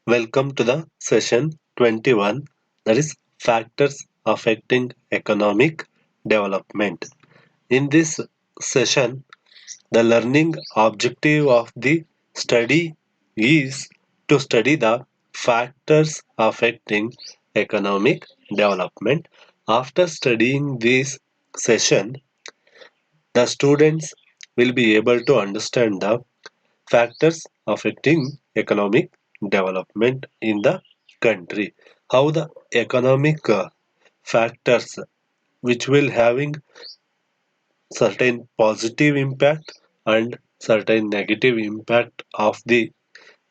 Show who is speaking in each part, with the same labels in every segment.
Speaker 1: Welcome to the session 21, that is factors affecting economic development. In this session, the learning objective of the study is to study the factors affecting economic development. After studying this session, the students will be able to understand the factors affecting economic development in the country. How the economic factors which will having certain positive impact and certain negative impact of the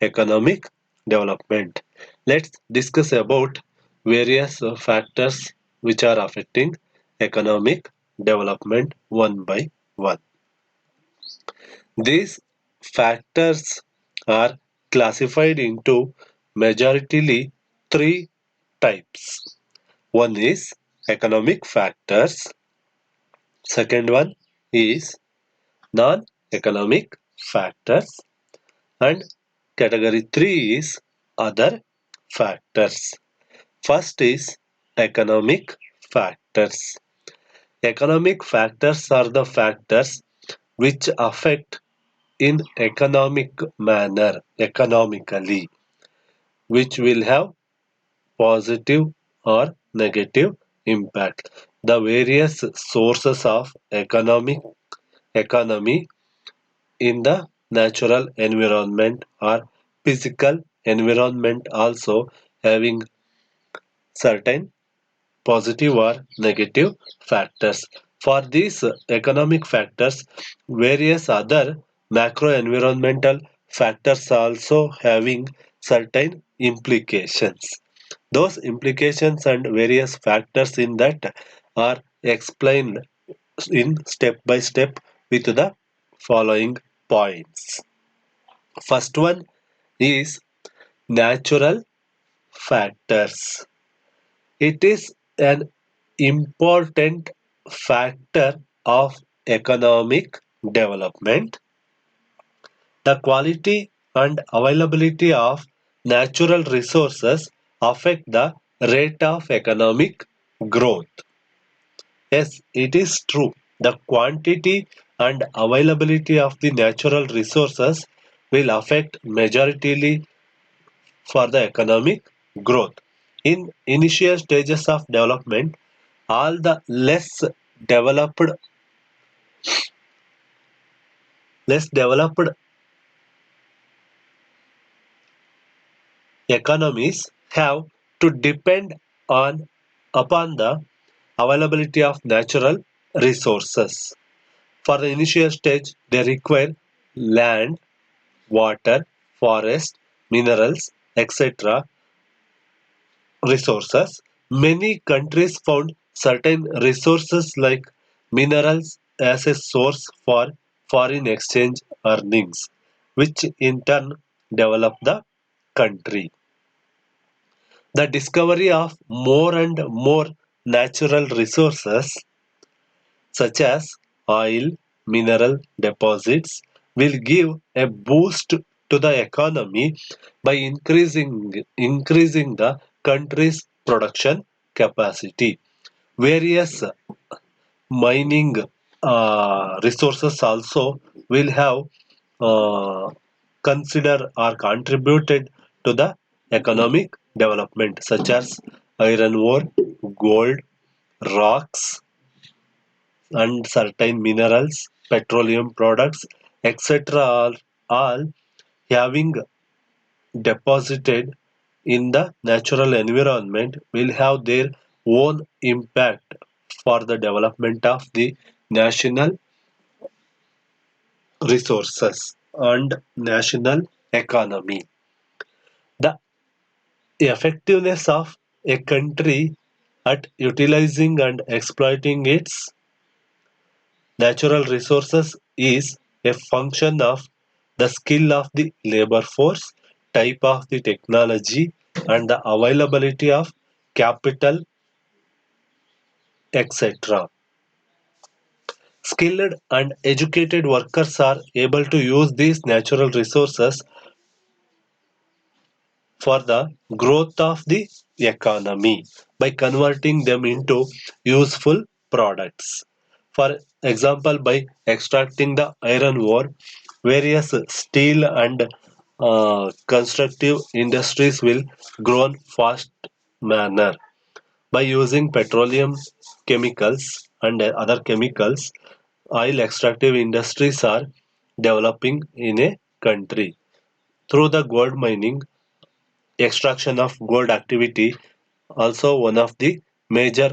Speaker 1: economic development. Let's discuss about various factors which are affecting economic development one by one. These factors are classified into majoritarily three types. One is economic factors, second one is non-economic factors, and category 3 is other factors. First is economic factors. Economic factors are the factors which affect in economic manner economically, which will have positive or negative impact. The various sources of economy in the natural environment or physical environment also having certain positive or negative factors. For these economic factors, various other macro environmental factors also having certain implications. Those implications and various factors in that are explained in step by step with the following points. First one is natural factors. It is an important factor of economic development. The quality and availability of natural resources affect the rate of economic growth. Yes, it is true. The quantity and availability of the natural resources will affect majoritarily for the economic growth. In initial stages of development, all the less developed economies have to depend on upon the availability of natural resources. For the initial stage, they require land, water, forest, minerals, etc. resources. Many countries found certain resources like minerals as a source for foreign exchange earnings, which in turn develop the country. The discovery of more and more natural resources such as oil, mineral deposits will give a boost to the economy by increasing the country's production capacity. Various mining resources also will have consider or contributed to the economic development such as iron ore, gold, rocks, and certain minerals, petroleum products, etc. are all having deposited in the natural environment will have their own impact for the development of the national resources and national economy. The effectiveness of a country at utilizing and exploiting its natural resources is a function of the skill of the labor force, type of the technology, and the availability of capital, etc. Skilled and educated workers are able to use these natural resources for the growth of the economy by converting them into useful products. For example, by extracting the iron ore, various steel and constructive industries will grow in fast manner. By using petroleum chemicals and other chemicals, oil extractive industries are developing in a country. Through the gold mining, extraction of gold activity also one of the major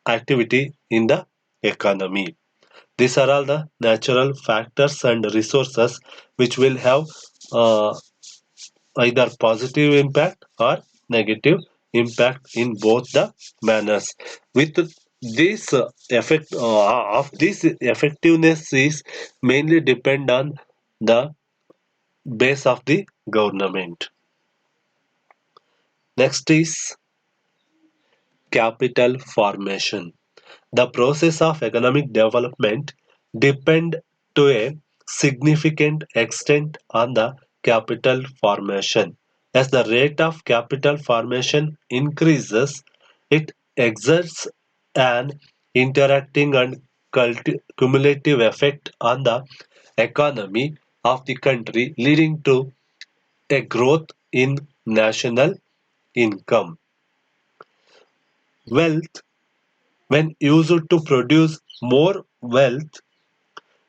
Speaker 1: activity in the economy. These are all the natural factors and resources which will have uh, either positive impact or negative impact in both the manners. With this effect of this effectiveness is mainly depend on the base of the government. Next is capital formation. The process of economic development depend to a significant extent on the capital formation. As the rate of capital formation increases, it exerts an interacting and cumulative effect on the economy of the country, leading to a growth in national income. Wealth, when used to produce more wealth,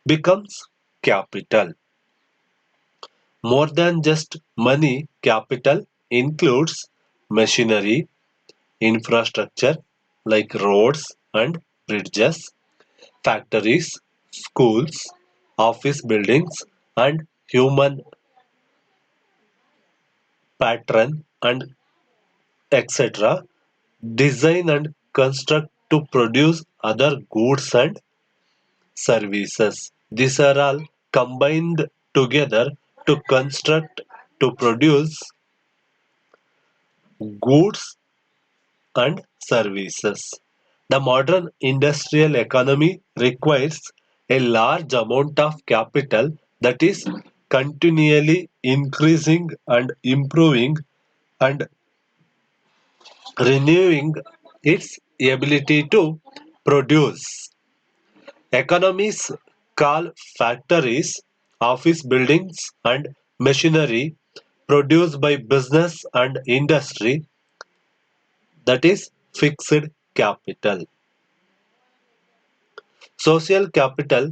Speaker 1: becomes capital. More than just money, capital includes machinery, infrastructure like roads and bridges, factories, schools, office buildings, and human pattern and etc. Design and construct to produce other goods and services. These are all combined together to construct to produce goods and services. The modern industrial economy requires a large amount of capital that is continually increasing and improving and renewing its ability to produce. Economies call factories, office buildings, and machinery produced by business and industry, that is fixed capital. Social capital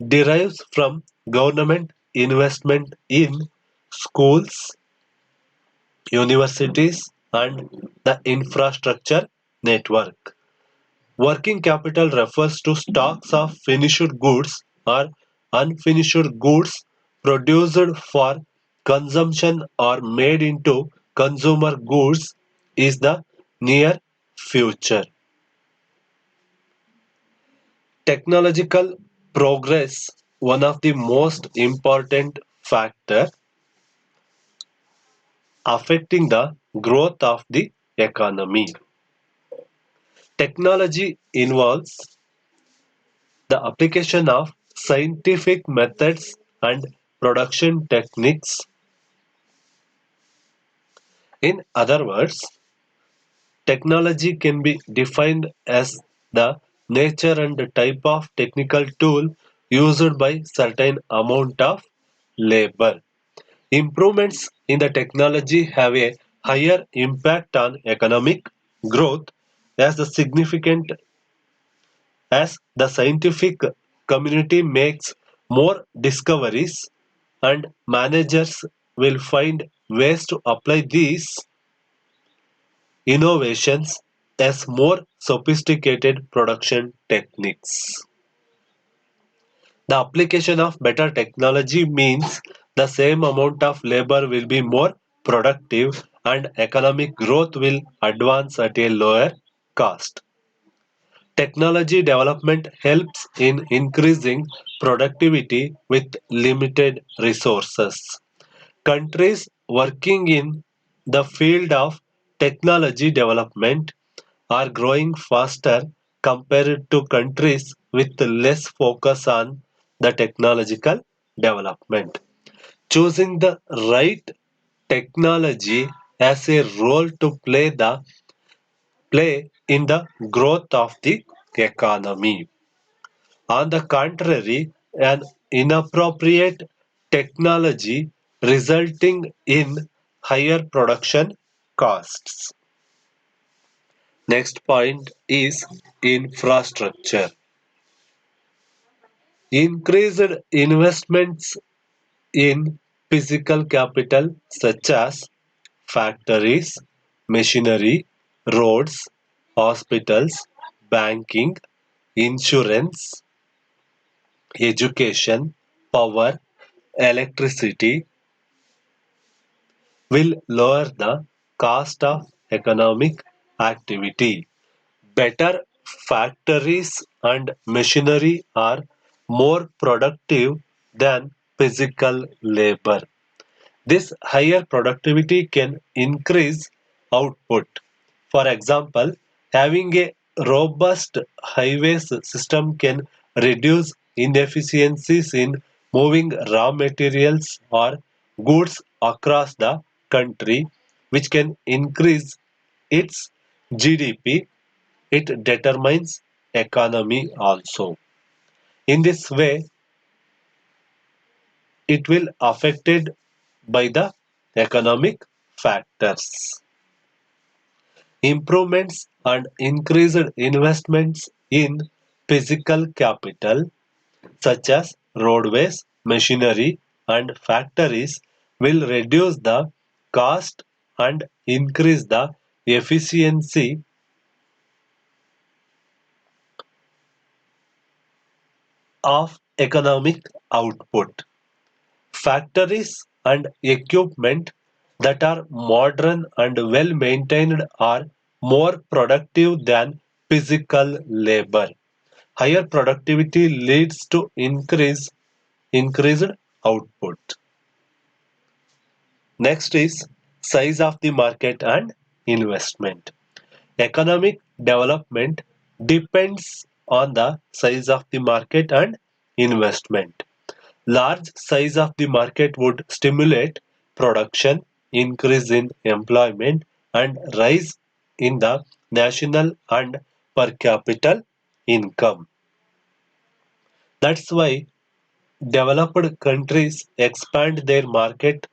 Speaker 1: derives from government investment in schools, universities, and the infrastructure network. Working capital refers to stocks of finished goods or unfinished goods produced for consumption or made into consumer goods is the near future. Technological progress, one of the most important factor affecting the growth of the economy. Technology involves the application of scientific methods and production techniques. In other words, technology can be defined as the nature and type of technical tool used by certain amount of labor. Improvements in the technology have a higher impact on economic growth as the significant as the scientific community makes more discoveries and managers will find ways to apply these innovations as more sophisticated production techniques. The application of better technology means the same amount of labor will be more productive and economic growth will advance at a lower cost. Technology development helps in increasing productivity with limited resources. Countries working in the field of technology development are growing faster compared to countries with less focus on the technological development. Choosing the right technology has a role to play in the growth of the economy. On the contrary, an inappropriate technology resulting in higher production costs. Next point is infrastructure. Increased investments in physical capital such as factories, machinery, roads, hospitals, banking, insurance, education, power, electricity will lower the cost of economic activity. Better factories and machinery are more productive than physical labor. This higher productivity can increase output. For example, having a robust highways system can reduce inefficiencies in moving raw materials or goods across the country, which can increase its GDP. It determines economy also. In this way, it will affected by the economic factors. Improvements and increased investments in physical capital such as roadways, machinery and factories will reduce the cost and increase the efficiency of economic output. Factories and equipment that are modern and well maintained are more productive than physical labor. Higher productivity leads to increased output. Next is size of the market and investment. Economic development depends on the size of the market and investment. Large size of the market would stimulate production, increase in employment, and rise in the national and per capita income. That's why developed countries expand their market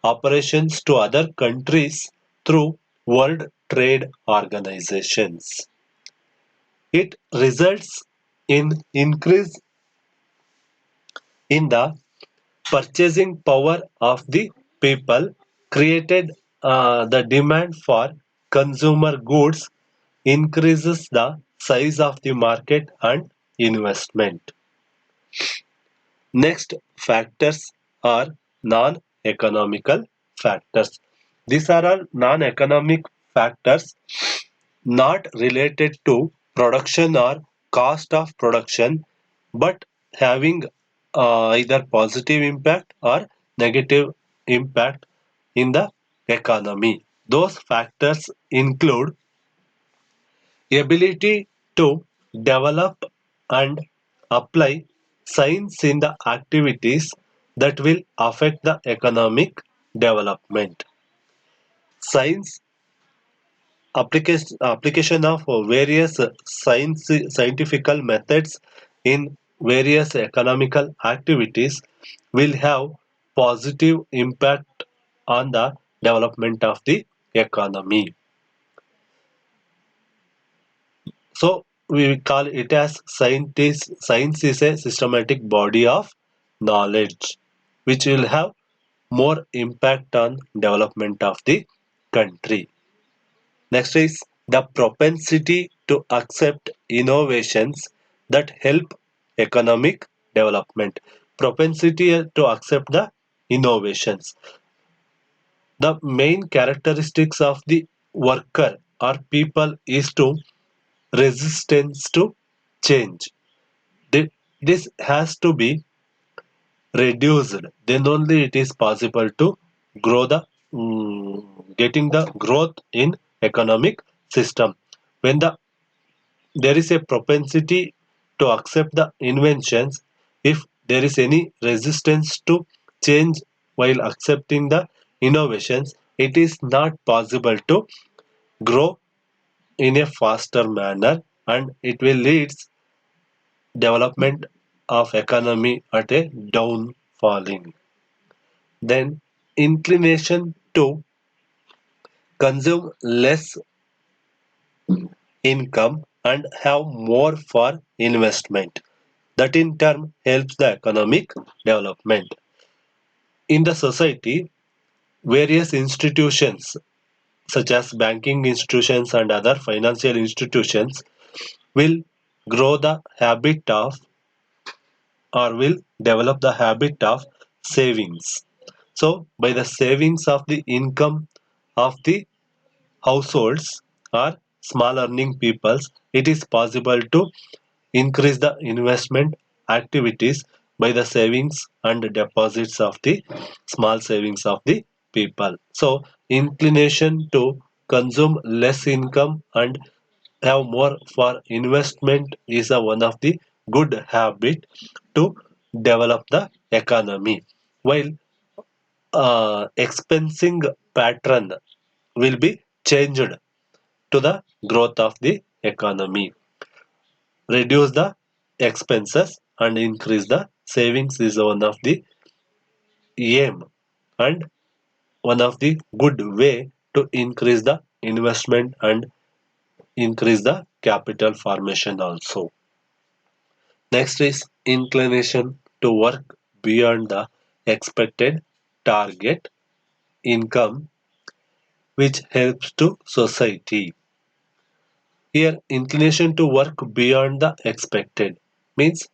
Speaker 1: operations to other countries through World Trade Organizations. It results in increase in the purchasing power of the people, created the demand for consumer goods, increases the size of the market and investment. Next factors are non-economical factors. These are all non-economic factors not related to production or cost of production, but having either positive impact or negative impact in the economy. Those factors include ability to develop and apply science in the activities that will affect the economic development. Science application of various scientific methods in various economical activities will have positive impact on the development of the economy. So we call it as scientist. Science is a systematic body of knowledge which will have more impact on development of the country. Next is the propensity to accept innovations that help economic development. Propensity to accept the innovations. The main characteristics of the worker or people is to resistance to change. This has to be reduced. Then only it is possible to grow the getting the growth in economic system. When there is a propensity to accept the inventions, if there is any resistance to change while accepting the innovations, it is not possible to grow in a faster manner, and it will lead development of economy at a downfalling. Then inclination to consume less income and have more for investment. That in turn helps the economic development. In the society, various institutions such as banking institutions and other financial institutions will grow the habit of or will develop the habit of savings. So, by the savings of the income of the households or small earning peoples, it is possible to increase the investment activities by the savings and deposits of the small savings of the people. So, inclination to consume less income and have more for investment is a one of the good habit to develop the economy. While expensing pattern will be changed to the growth of the economy. Reduce the expenses and increase the savings is one of the aim and one of the good way to increase the investment and increase the capital formation also. Next is inclination to work beyond the expected target income, which helps to society. Here inclination to work beyond the expected means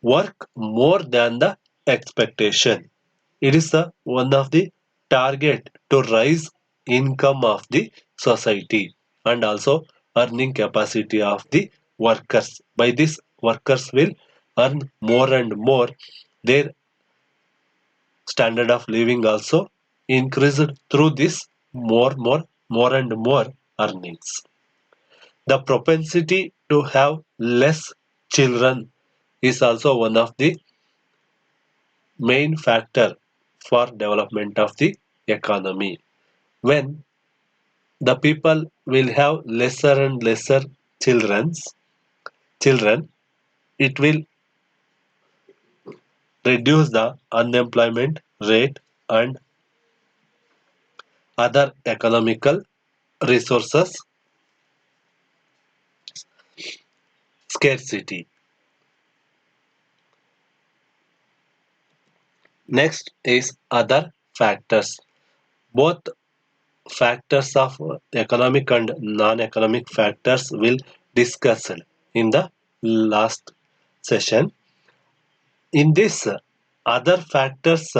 Speaker 1: work more than the expectation. It is the one of the target to rise income of the society and also earning capacity of the workers. By this, workers will earn more and more. Their standard of living also increased through this more and more earnings. The propensity to have less children is also one of the main factor for development of the economy. When the people will have lesser and lesser children, it will reduce the unemployment rate and other economical resources scarcity. Next is other factors. Both factors of economic and non-economic factors will discuss in the last session. In this, other factors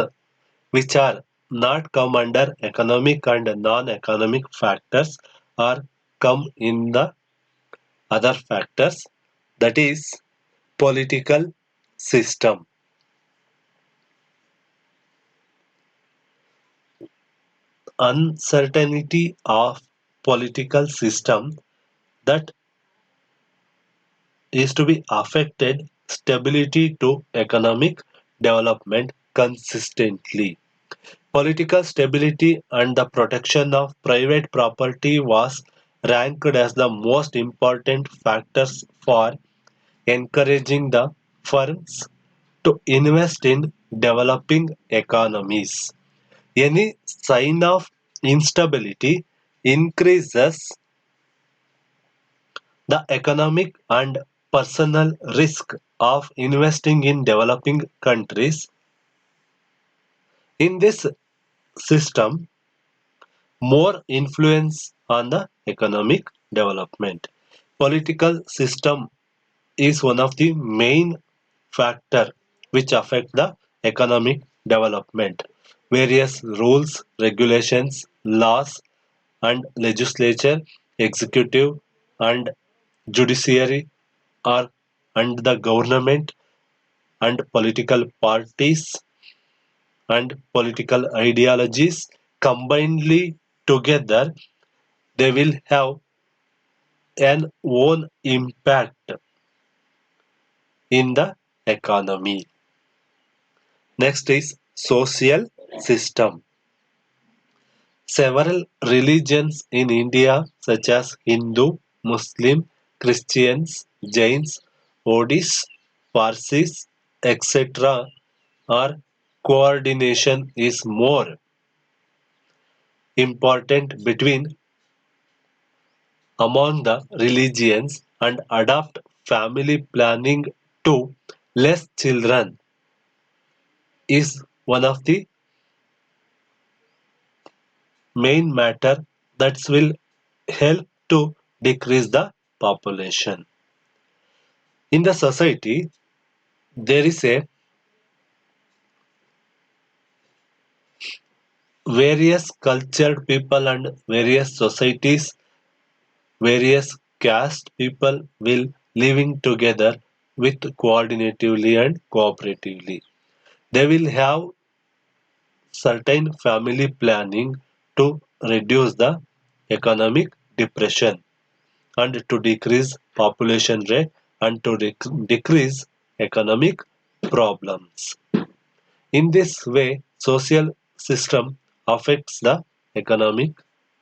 Speaker 1: which are not come under economic and non-economic factors are come in the other factors, that is political system. Uncertainty of political system that is to be affected stability to economic development consistently. Political stability and the protection of private property was ranked as the most important factors for encouraging the firms to invest in developing economies. Any sign of instability increases the economic and personal risk of investing in developing countries. In this system, more influence on the economic development. Political system is one of the main factor which affect the economic development. Various rules, regulations, laws and legislature, executive and judiciary are and the government and political parties and political ideologies combinedly together they will have an own impact in the economy. Next is social system. Several religions in India, such as Hindu, Muslim, Christians, Jains, Odis, Parsis, etc., are coordination is more important between among the religions and adopt family planning to less children is one of the main matter that will help to decrease the population. In the society, there is a various cultured people and various societies, various caste people will living together with coordinatively and cooperatively. They will have certain family planning to reduce the economic depression and to decrease population rate and to decrease economic problems. In this way, social system affects the economic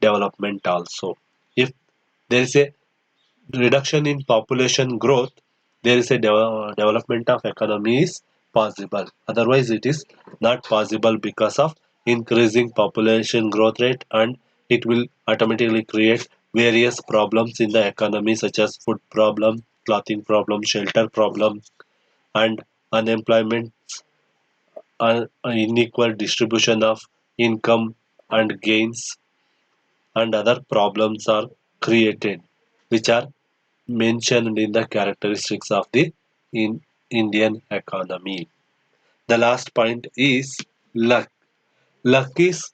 Speaker 1: development also. If there is a reduction in population growth, there is a development of economy is possible. Otherwise, it is not possible because of increasing population growth rate, and it will automatically create various problems in the economy such as food problem, clothing problem, shelter problem, and unemployment, unequal distribution of income and gains, and other problems are created, which are mentioned in the characteristics of the in Indian economy. The last point is luck. Luck is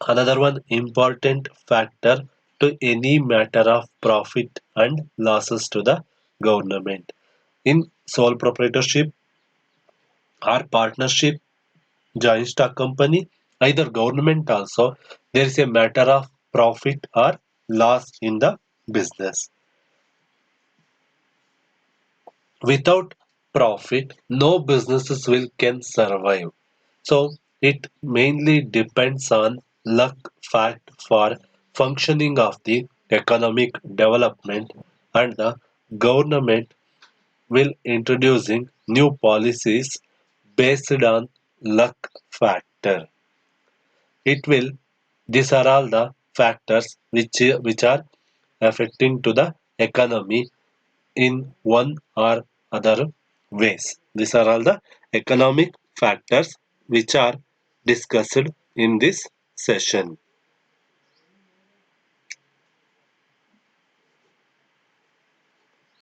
Speaker 1: another one important factor to any matter of profit and losses to the government. In sole proprietorship or partnership, joint stock company, either government also, there is a matter of profit or loss in the business. Without profit, no businesses will can survive. So it mainly depends on luck fact for functioning of the economic development, and the government will introducing new policies based on luck factor. It will These are all the factors which are affecting to the economy in one or other ways. These are all the economic factors which are discussed in this session.